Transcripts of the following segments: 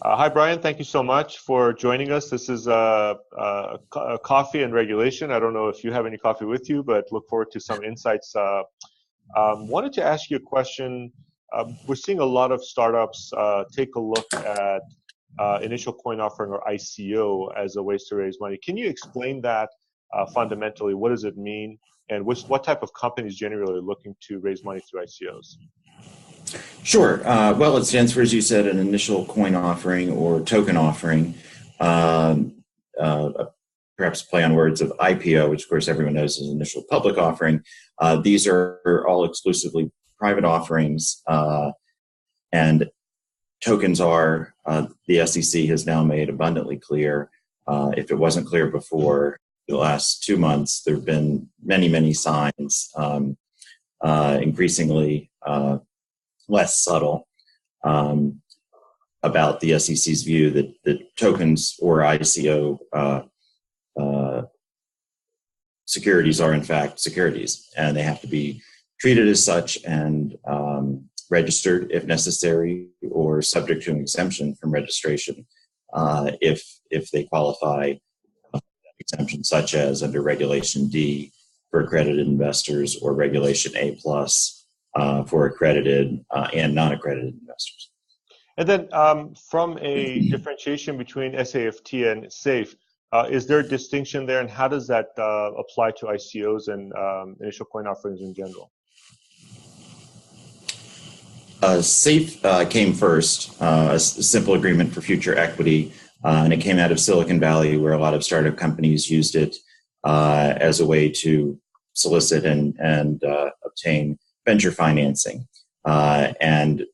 Hi, Brian. Thank you so much for joining us. This is Coffee and Regulation. I don't know if you have any coffee with you, but look forward to some insights. Wanted to ask you a question. We're seeing a lot of startups take a look at initial coin offering or ICO as a ways to raise money. Can you explain that fundamentally? What does it mean? And what type of companies generally are looking to raise money through ICOs? Sure. Well, it stands for, as you said, an initial coin offering or token offering. Um, uh, Perhaps play on words of IPO, which of course everyone knows is initial public offering. These are all exclusively private offerings, and tokens are, the SEC has now made abundantly clear. If it wasn't clear before the last 2 months, there have been many signs, increasingly less subtle, um, about the SEC's view that tokens or ICO securities are in fact securities, and they have to be treated as such and registered if necessary, or subject to an exemption from registration if they qualify exemptions, such as under Regulation D for accredited investors or Regulation A plus for accredited and non-accredited investors. And then from a differentiation between SAFT and SAFE, is there a distinction there, and how does that apply to ICOs and initial coin offerings in general? SAFE came first, a simple agreement for future equity, and it came out of Silicon Valley, where a lot of startup companies used it as a way to solicit and obtain venture financing. And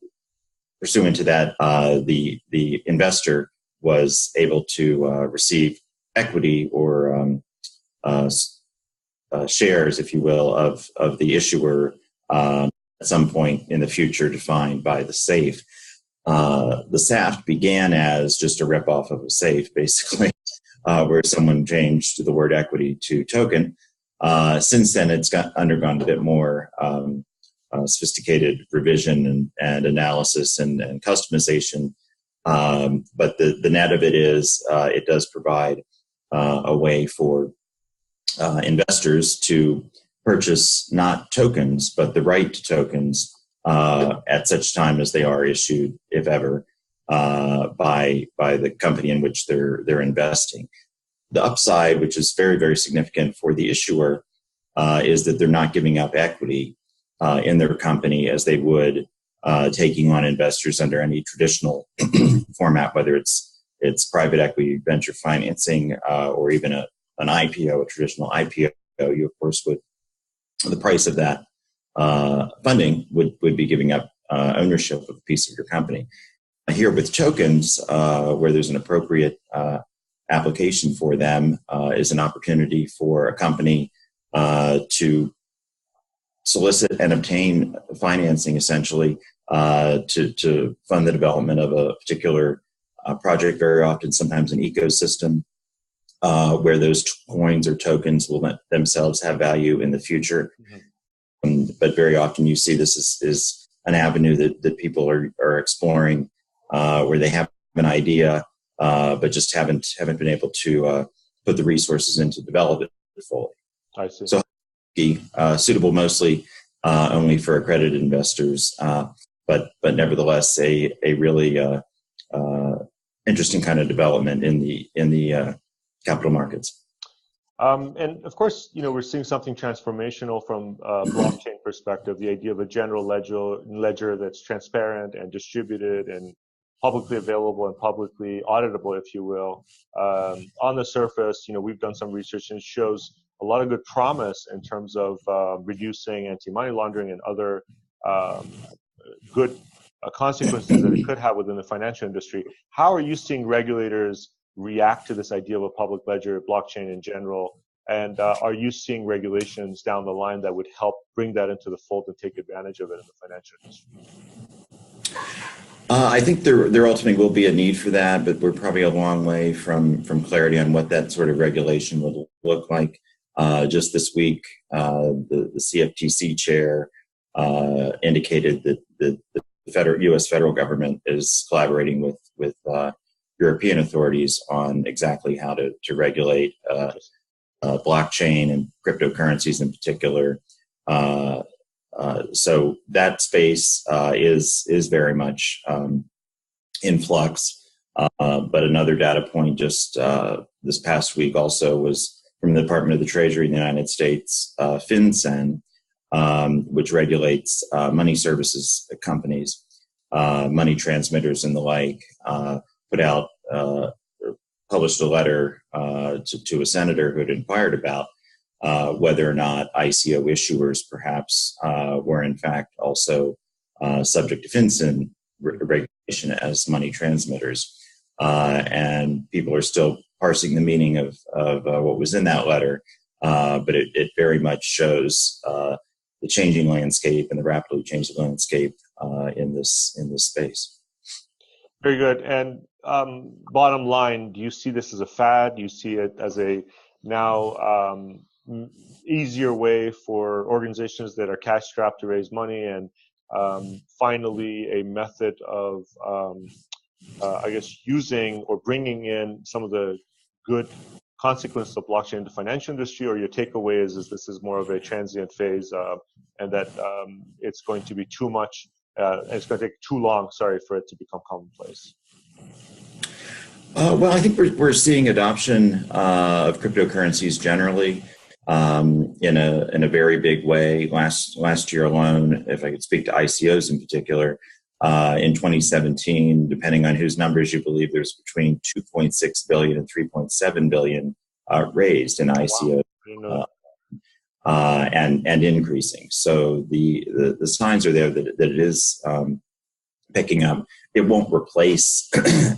pursuant to that, the investor was able to receive equity or shares, if you will, of the issuer at some point in the future defined by the SAFE. The SAFT began as just a ripoff of a SAFE, basically, where someone changed the word equity to token. Since then, it's undergone a bit more sophisticated revision and analysis and customization. But the net of it is it does provide a way for investors to purchase not tokens, but the right to tokens at such time as they are issued, if ever, by the company in which they're investing. The upside, which is very significant for the issuer, is that they're not giving up equity in their company as they would taking on investors under any traditional format, whether it's private equity, venture financing, or even an IPO, a traditional IPO. You, of course, would, the price of that funding would be giving up ownership of a piece of your company. Here with tokens, where there's an appropriate application for them, is an opportunity for a company to solicit and obtain financing, essentially, to fund the development of a particular project, very often sometimes an ecosystem, where those coins or tokens will themselves have value in the future. Mm-hmm. But very often you see this is an avenue that people are exploring, where they have an idea, but just haven't been able to put the resources in to develop it fully. I see. So suitable mostly only for accredited investors, but nevertheless a really interesting kind of development in the capital markets. And of course, we're seeing something transformational from a blockchain perspective, the idea of a general ledger that's transparent and distributed and publicly available and publicly auditable, if you will. On the surface, we've done some research and it shows a lot of good promise in terms of reducing anti-money laundering and other good consequences that it could have within the financial industry. How are you seeing regulators react to this idea of a public ledger, blockchain in general? And are you seeing regulations down the line that would help bring that into the fold and take advantage of it in the financial industry? I think there ultimately will be a need for that, but we're probably a long way from clarity on what that sort of regulation would look like. Just this week, the CFTC chair indicated that the U.S. federal government is collaborating with European authorities on exactly how to regulate blockchain and cryptocurrencies in particular. So that space is very much in flux. But another data point just this past week also was from the Department of the Treasury in the United States, FinCEN, which regulates money services companies, money transmitters and the like, published a letter to a senator who had inquired about whether or not ICO issuers perhaps were in fact also subject to FinCEN regulation as money transmitters. And people are still parsing the meaning of what was in that letter, but it very much shows the changing landscape and the rapidly changing landscape in this space. Very good. And bottom line, do you see this as a fad? Do you see it as a now easier way for organizations that are cash strapped to raise money, and finally a method of I guess using or bringing in some of the good consequences of blockchain in the financial industry? Or your takeaway is this is more of a transient phase, and that it's going to be too much, it's going to take too long, for it to become commonplace? Well, I think we're seeing adoption of cryptocurrencies generally in a very big way. Last year alone, if I could speak to ICOs in particular, in 2017, depending on whose numbers you believe, there's between 2.6 billion and 3.7 billion raised in ICO, and increasing. So the signs are there that it is picking up. It won't replace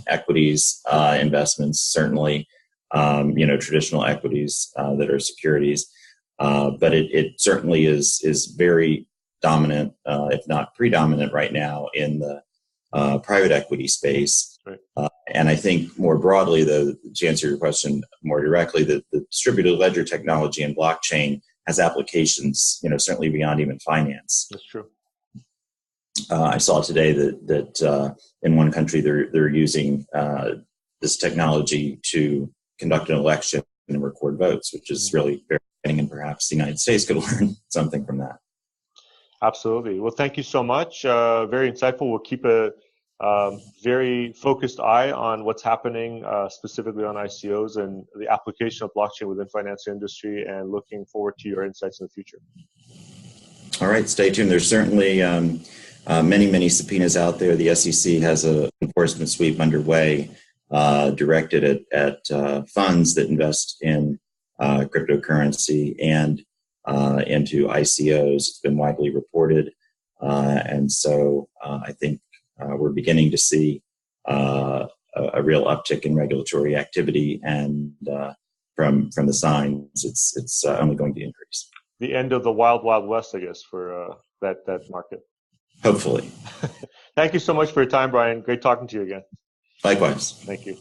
equities investments, certainly, traditional equities that are securities, but it certainly is very dominant, if not predominant right now in the private equity space. Right. And I think more broadly, to answer your question more directly, the distributed ledger technology and blockchain has applications, certainly beyond even finance. That's true. I saw today that in one country they're using this technology to conduct an election and record votes, which is really very exciting, and perhaps the United States could learn something from that. Absolutely. Well, thank you so much. Very insightful. We'll keep a very focused eye on what's happening specifically on ICOs and the application of blockchain within financial industry, and looking forward to your insights in the future. All right, stay tuned. There's certainly many subpoenas out there. The SEC has an enforcement sweep underway directed at funds that invest in cryptocurrency and into ICOs. It's been widely reported. And so I think we're beginning to see a real uptick in regulatory activity, and from the signs, it's only going to increase. The end of the wild west, I guess, for that market. Hopefully. Thank you so much for your time, Brian. Great talking to you again. Likewise. Thank you.